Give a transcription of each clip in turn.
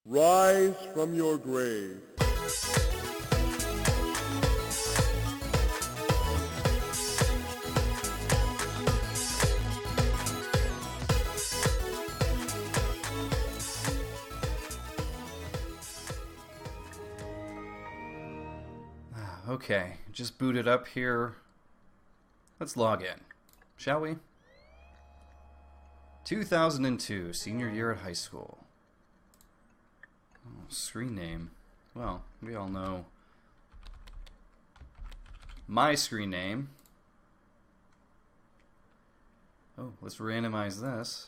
Rise from your grave. Okay, just booted up here. Let's log in, shall we? 2002, senior year at high school. Oh, screen name. Well, we all know my screen name. Oh, let's randomize this.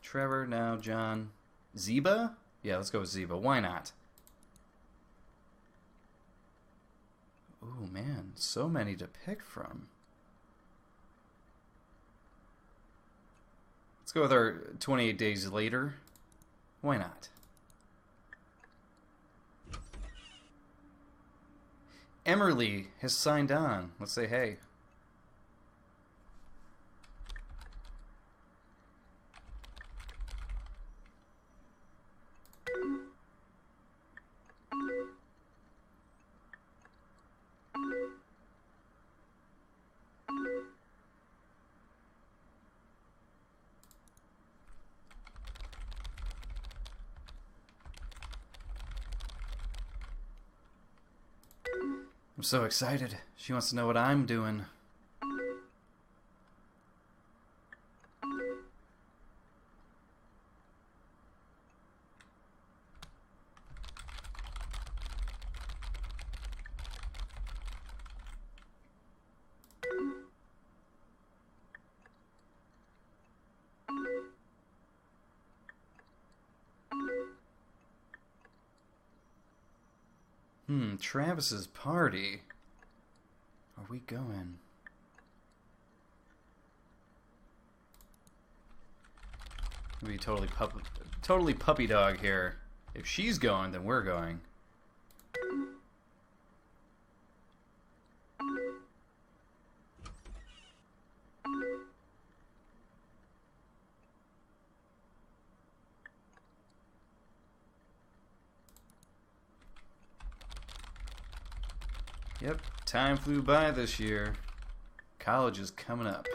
Trevor, now John. Zeba? Yeah, let's go with Zeba. Why not? Oh man, so many to pick from. Let's go with our 28 days later. Why not? Emerly has signed on. Let's say hey. I'm so excited. She wants to know what I'm doing. Travis's party. Are we going? Be totally puppy dog here. If she's going, then we're going. Yep, time flew by this year. College is coming up.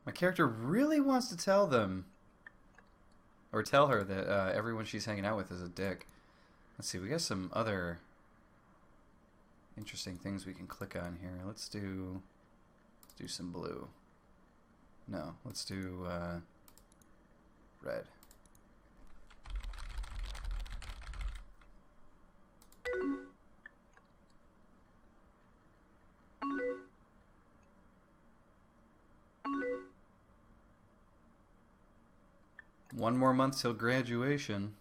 My character really wants to tell them, or tell her that everyone she's hanging out with is a dick. Let's see, we got some other interesting things we can click on here. Let's do some blue. No, let's do red. One more month till graduation.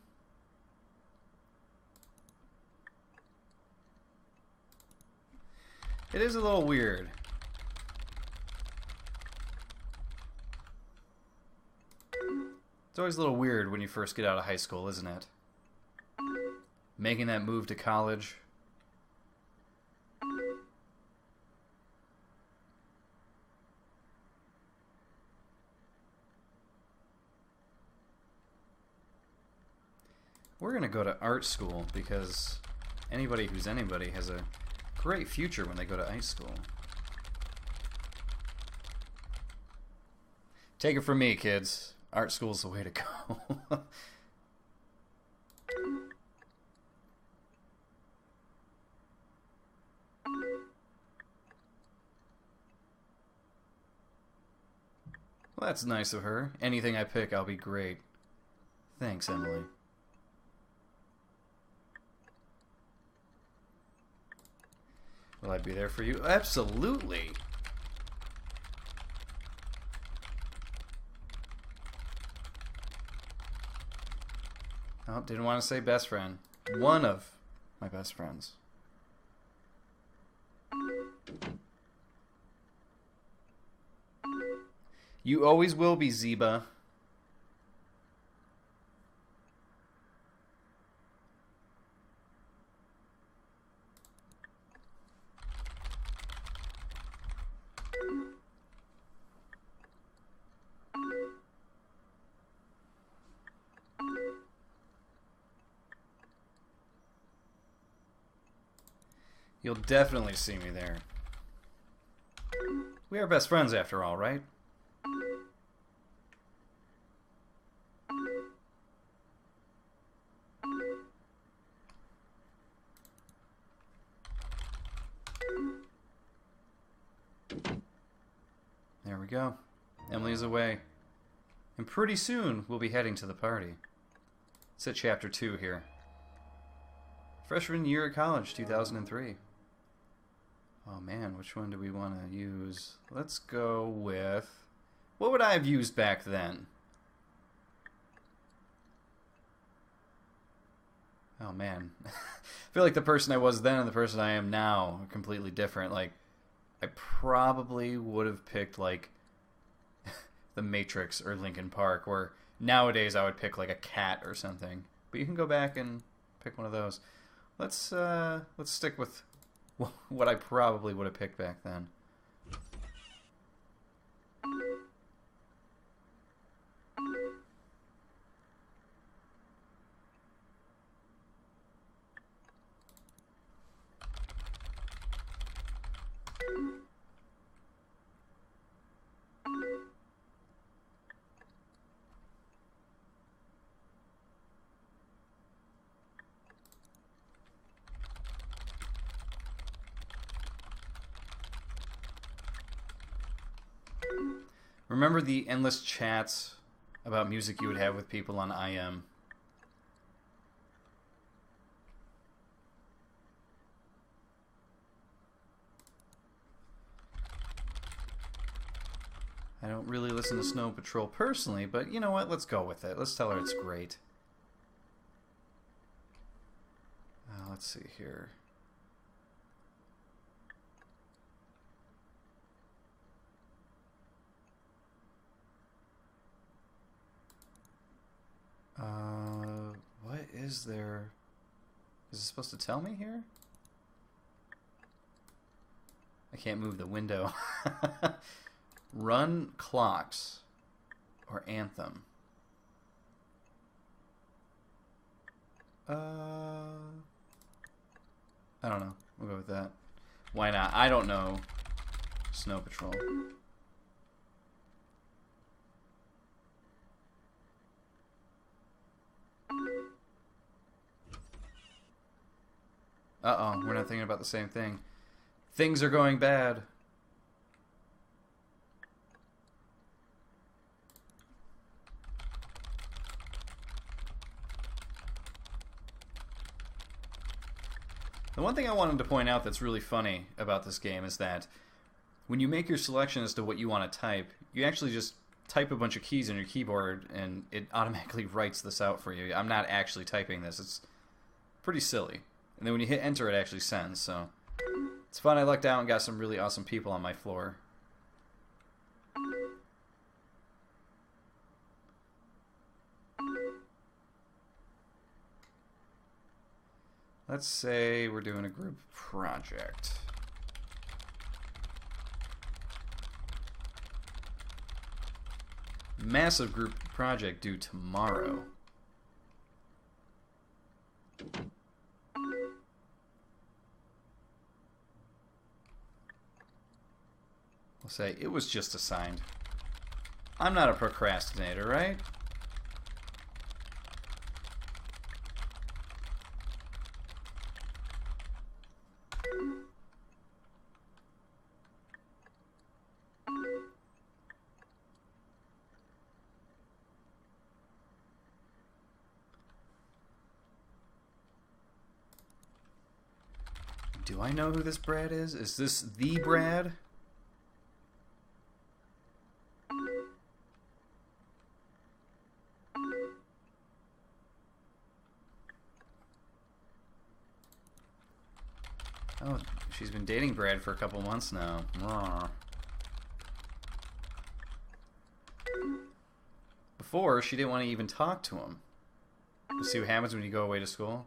It is a little weird. It's always a little weird when you first get out of high school, isn't it? Making that move to college. We're gonna go to art school because anybody who's anybody has a great future when they go to high school. Take it from me, kids. Art school's the way to go. Well, that's nice of her. Anything I pick, I'll be great. Thanks, Emily. Will I be there for you? Absolutely. Oh, didn't want to say best friend. One of my best friends. You always will be, Zeba. You'll definitely see me there. We are best friends after all, right? There we go. Emily's away. And pretty soon, we'll be heading to the party. It's at chapter 2 here. Freshman year at college, 2003. Oh man, which one do we want to use? Let's go with... What would I have used back then? Oh man. I feel like the person I was then and the person I am now are completely different. Like, I probably would have picked, like, The Matrix or Linkin Park, or nowadays I would pick, like, a cat or something. But you can go back and pick one of those. Let's stick with what I probably would have picked back then. Remember the endless chats about music you would have with people on IM? I don't really listen to Snow Patrol personally, but you know what? Let's go with it. Let's tell her it's great. Let's see here. What is there? Is it supposed to tell me here? I can't move the window. Run Clocks or Anthem. I don't know. We'll go with that. Why not? I don't know. Snow Patrol. Uh-oh, we're not thinking about the same thing. Things are going bad. The one thing I wanted to point out that's really funny about this game is that when you make your selection as to what you want to type, you actually just type a bunch of keys on your keyboard and it automatically writes this out for you. I'm not actually typing this. It's pretty silly. And then when you hit enter, it actually sends, so it's fun. I lucked out and got some really awesome people on my floor. Let's say we're doing a group project. Massive group project due tomorrow. We'll say it was just assigned. I'm not a procrastinator, right? Do I know who this Brad is? Is this the Brad? Oh, she's been dating Brad for a couple months now. Before, she didn't want to even talk to him. Let's see what happens when you go away to school.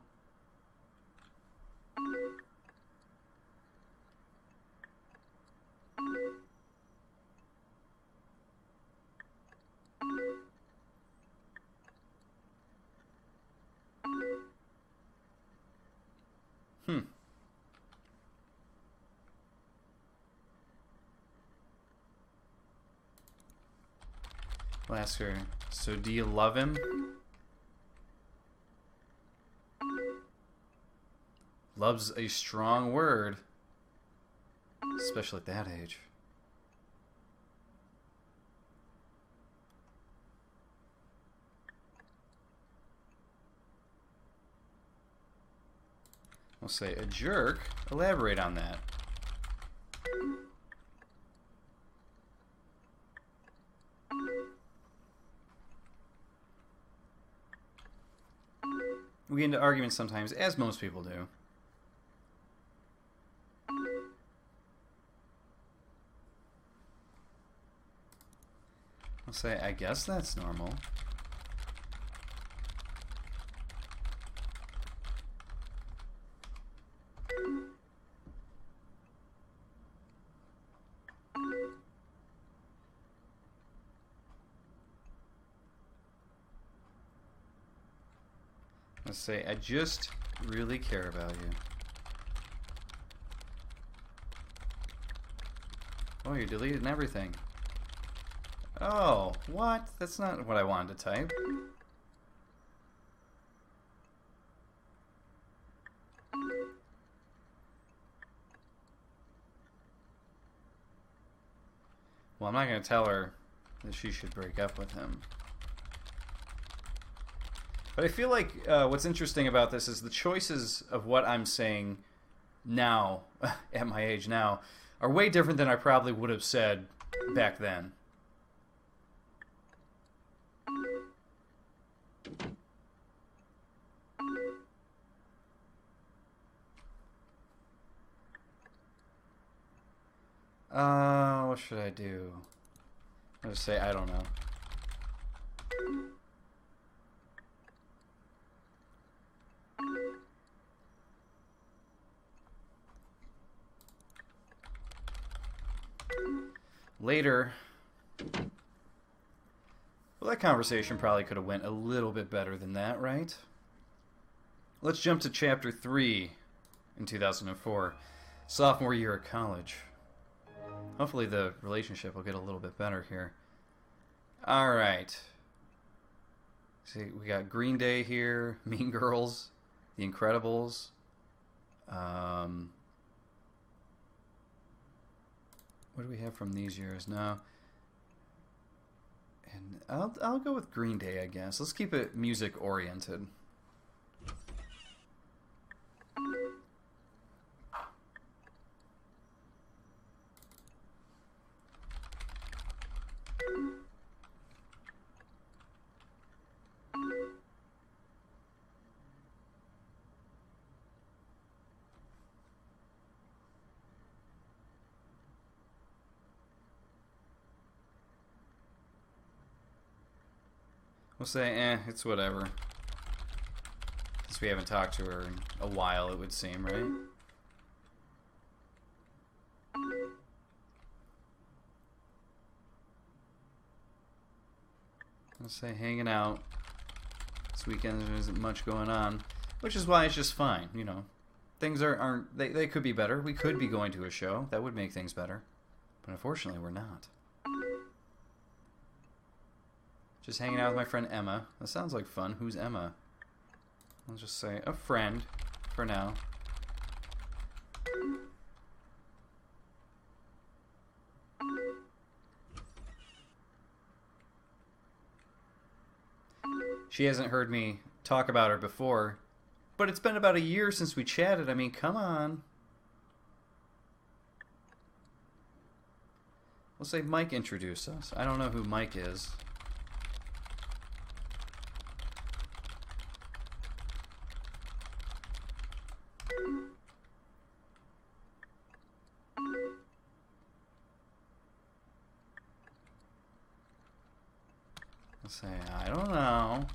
I'll ask her, so do you love him? Love's a strong word, especially at that age. We'll say a jerk. Elaborate on that. We get into arguments sometimes, as most people do. I'll say, I guess that's normal. Let's say, I just really care about you. Oh, you're deleting everything. Oh, what? That's not what I wanted to type. Well, I'm not going to tell her that she should break up with him. But I feel like what's interesting about this is the choices of what I'm saying now, at my age now, are way different than I probably would have said back then. What should I do? I'll just say, I don't know. Later. Well, that conversation probably could have went a little bit better than that, right? Let's jump to chapter 3 in 2004. Sophomore year at college. Hopefully the relationship will get a little bit better here. Alright. See, we got Green Day here, Mean Girls, The Incredibles. What do we have from these years now? And I'll go with Green Day, I guess. Let's keep it music oriented. We'll say, it's whatever. Since we haven't talked to her in a while, it would seem, right? I'll say hanging out. This weekend there isn't much going on, which is why it's just fine, you know. Things aren't they could be better. We could be going to a show. That would make things better. But unfortunately, we're not. Just hanging out with my friend Emma. That sounds like fun. Who's Emma? I'll just say a friend for now. She hasn't heard me talk about her before, but it's been about a year since we chatted. I mean, come on. We'll say Mike introduced us. I don't know who Mike is. I'll say, I don't know.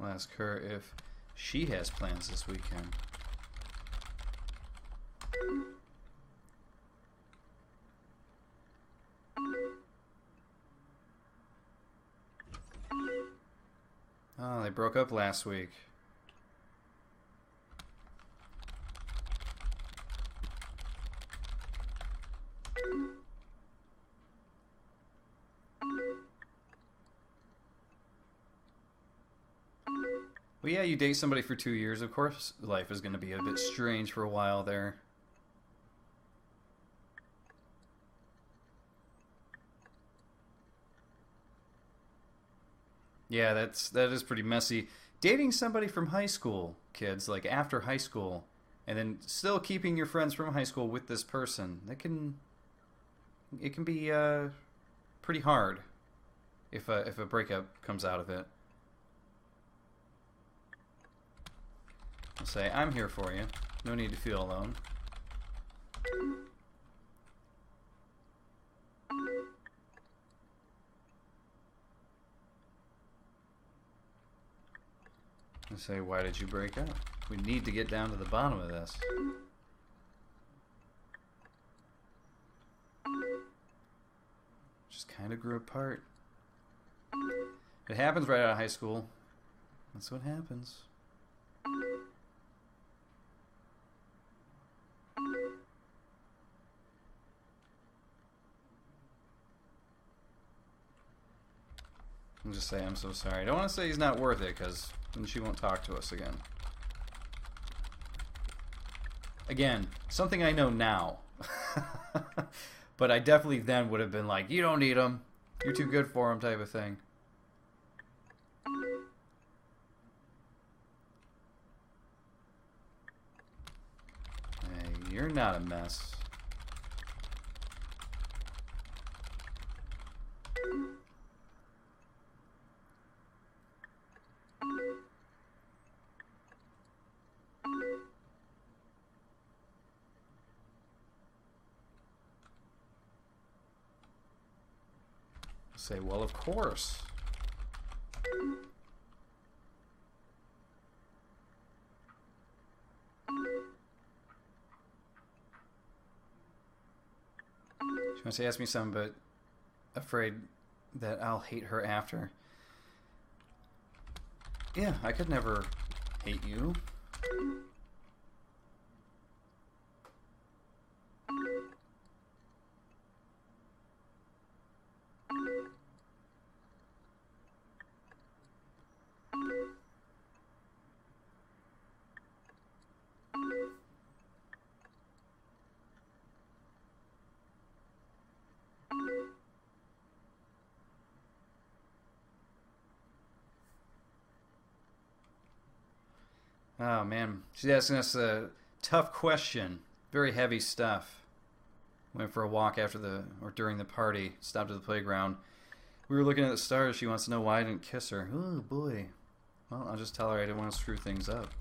I'll ask her if she has plans this weekend. they broke up last week. Well, yeah, you date somebody for 2 years. Of course, life is going to be a bit strange for a while there. Yeah, that is pretty messy. Dating somebody from high school, kids, like after high school, and then still keeping your friends from high school with this person, it can be pretty hard if a breakup comes out of it. I'll say, I'm here for you. No need to feel alone. I'll say, why did you break up? We need to get down to the bottom of this. Just kind of grew apart. It happens right out of high school. That's what happens. I'll just say I'm so sorry. I don't want to say he's not worth it, because then she won't talk to us again. Again, something I know now. But I definitely then would have been like, you don't need him. You're too good for him, type of thing. Hey, you're not a mess. Say, well, of course. She wants to ask me something, but afraid that I'll hate her after. Yeah, I could never hate you. Oh man, she's asking us a tough question, very heavy stuff. Went for a walk during the party, stopped at the playground. We were looking at the stars. She wants to know why I didn't kiss her. Oh boy. Well, I'll just tell her I didn't want to screw things up.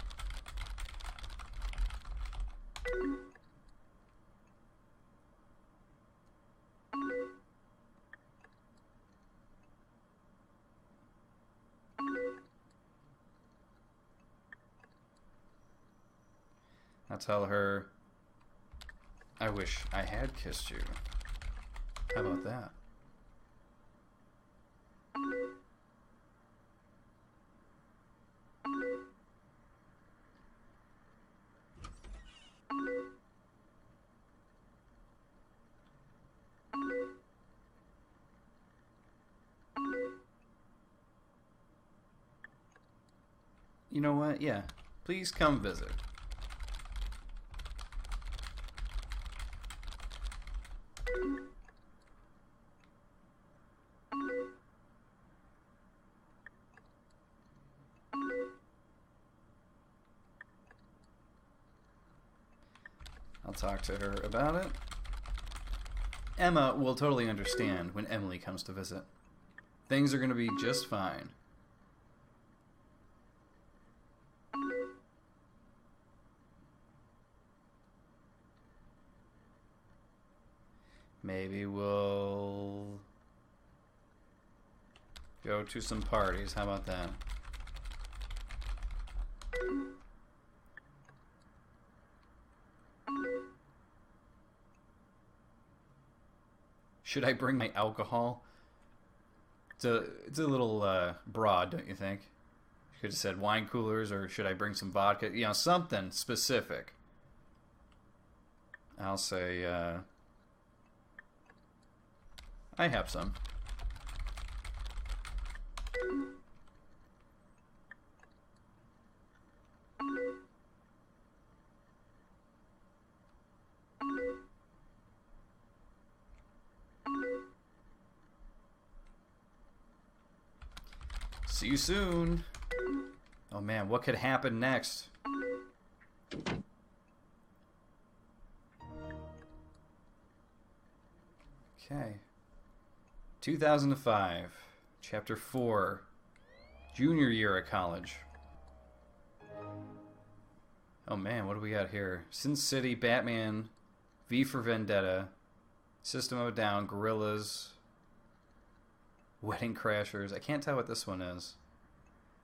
I'll tell her, I wish I had kissed you. How about that? You know what? Yeah. Please come visit. I'll talk to her about it. Emma will totally understand when Emily comes to visit. Things are going to be just fine. Maybe we'll go to some parties. How about that? Should I bring my alcohol? It's a little broad, don't you think? Could have said wine coolers, or should I bring some vodka? You know, something specific. I'll say, I have some. See you soon. Oh man, what could happen next? Okay. 2005, Chapter 4, Junior Year at College. Oh man, what do we got here? Sin City, Batman, V for Vendetta, System of a Down, Gorillaz, Wedding Crashers. I can't tell what this one is.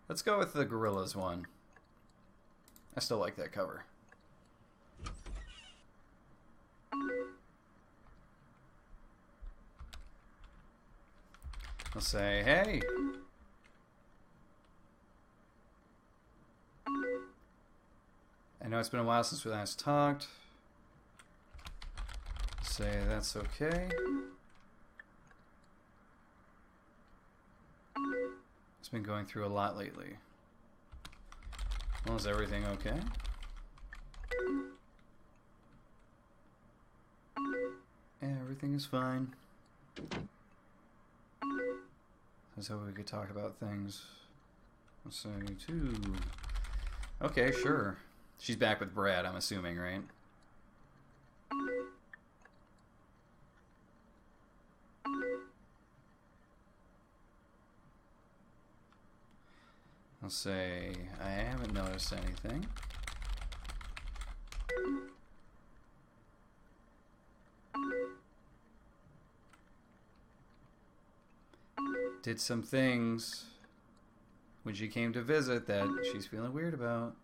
Let's go with the Gorillaz one. I still like that cover. I'll say, hey. I know it's been a while since we last talked. Say that's okay. It's been going through a lot lately. Well, is everything okay? Yeah, everything is fine. So we could talk about things. Let's say two. Okay, sure. She's back with Brad, I'm assuming, right? I'll say I haven't noticed anything. Did some things when she came to visit that she's feeling weird about.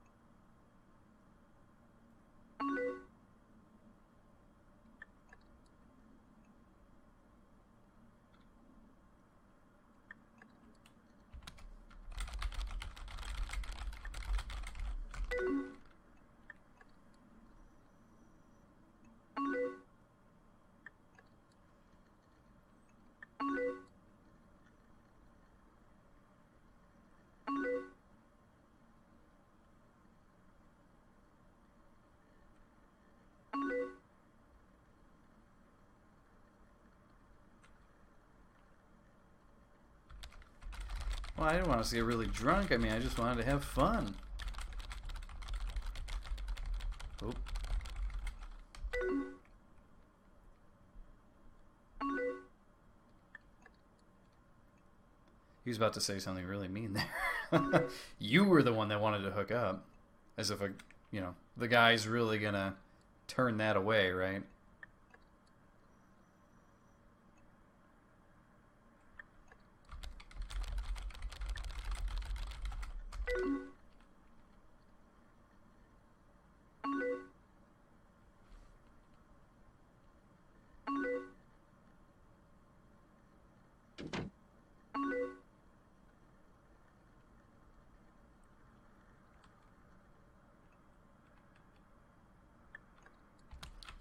Well, I didn't want to get really drunk. I mean, I just wanted to have fun. Oop. He was about to say something really mean there. You were the one that wanted to hook up. As if, you know, the guy's really gonna turn that away, right?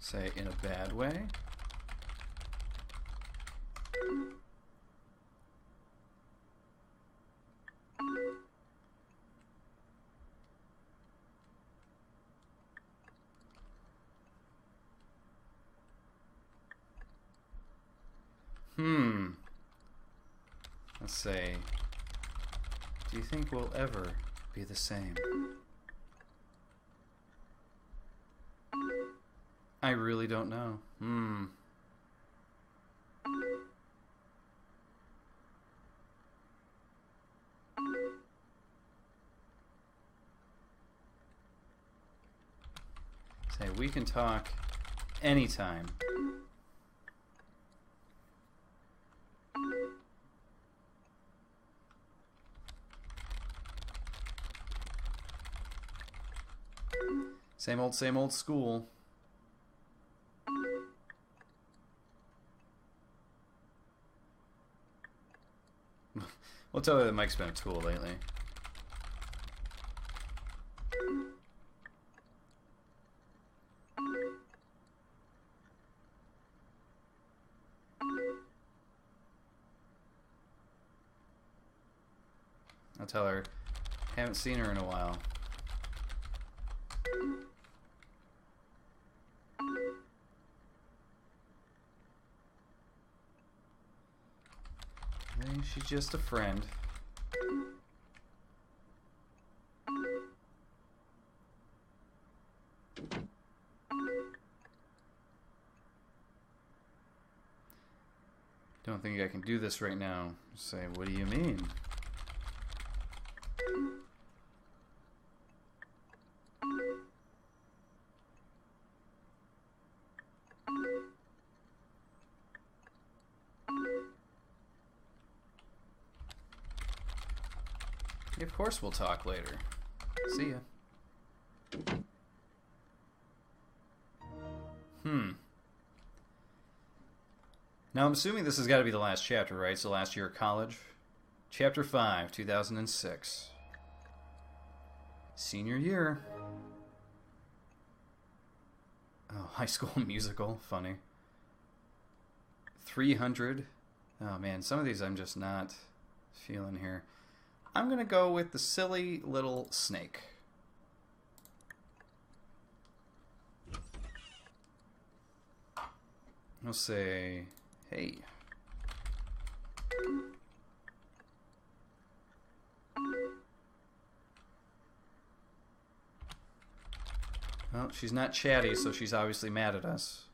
Say, in a bad way. Let's say, do you think we'll ever be the same? I really don't know. Say, we can talk anytime. Same old school. We'll tell you that Mike's been a tool lately. I'll tell her, haven't seen her in a while. Maybe she's just a friend. Don't think I can do this right now. Say, what do you mean? Of course we'll talk later. See ya. Now I'm assuming this has got to be the last chapter, right? It's the last year of college. Chapter 5, 2006. Senior year. Oh, High School Musical. Funny. 300. Oh man, some of these I'm just not feeling here. I'm going to go with the silly little snake. I'll say, hey. Well, she's not chatty, so she's obviously mad at us.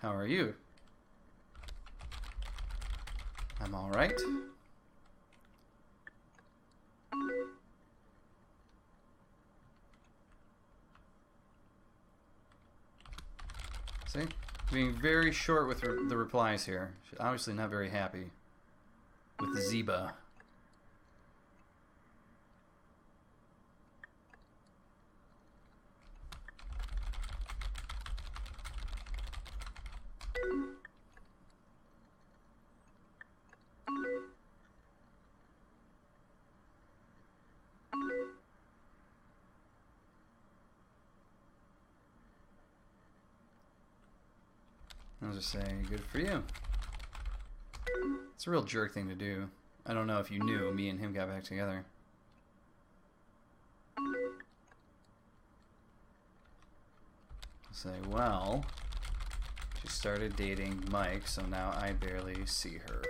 How are you? I'm all right. See? Being very short with the replies here. She's obviously not very happy with Zeba. I'll just say, good for you. It's a real jerk thing to do. I don't know if you knew, me and him got back together. I'll say, well, she started dating Mike, so now I barely see her.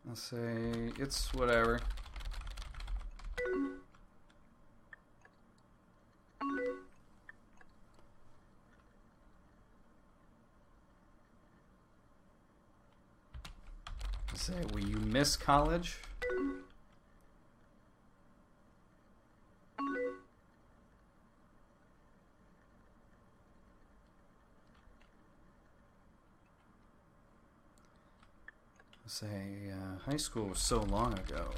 I'll say, it's whatever. I'll say, will you miss college? Say, high school was so long ago.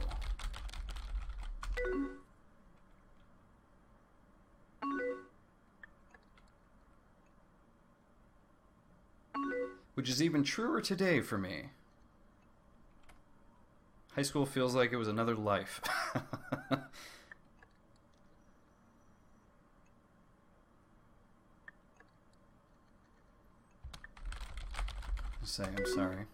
Which is even truer today for me. High school feels like it was another life. Say, I'm sorry.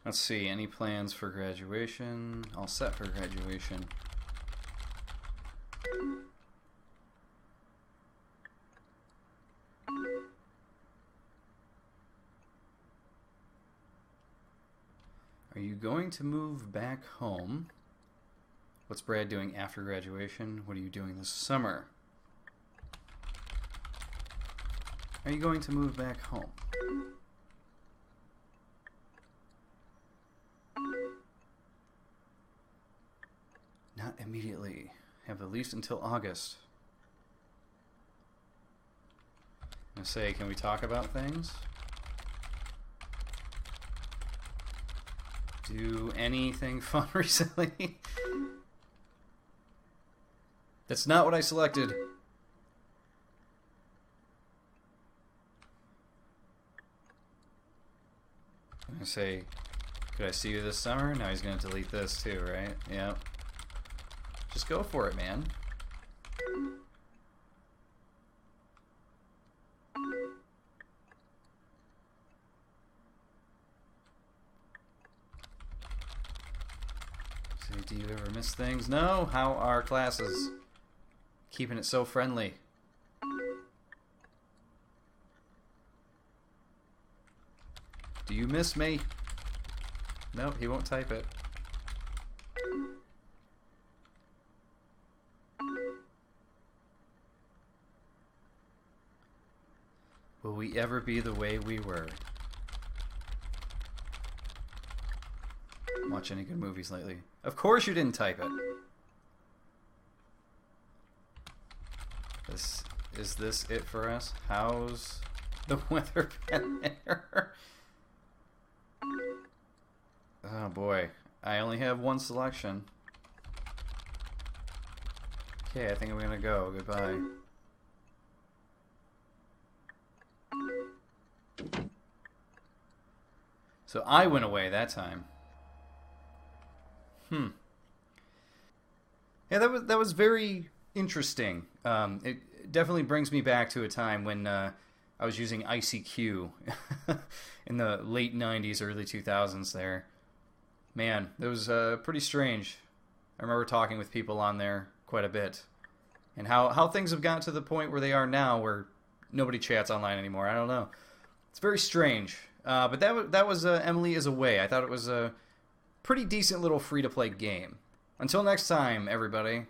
Let's see, any plans for graduation? All set for graduation. Are you going to move back home? What's Brad doing after graduation? What are you doing this summer? Are you going to move back home? Not immediately. Have at least until August. I'm gonna say, can we talk about things? Do anything fun recently? That's not what I selected. I say, could I see you this summer? Now he's gonna delete this too, right? Yep. Just go for it, man. Say, do you ever miss things? No? How are classes? Keeping it so friendly. Do you miss me? Nope, he won't type it. Will we ever be the way we were? Watch any good movies lately? Of course you didn't type it. Is this it for us? How's the weather been there? Oh boy, I only have one selection. Okay, I think I'm gonna go. Goodbye. So I went away that time. Yeah, that was very interesting. It definitely brings me back to a time when I was using ICQ in the late 90s, early 2000s there. Man, it was pretty strange. I remember talking with people on there quite a bit. And how things have gotten to the point where they are now, where nobody chats online anymore. I don't know. It's very strange. But that was Emily is Away. I thought it was a pretty decent little free-to-play game. Until next time, everybody.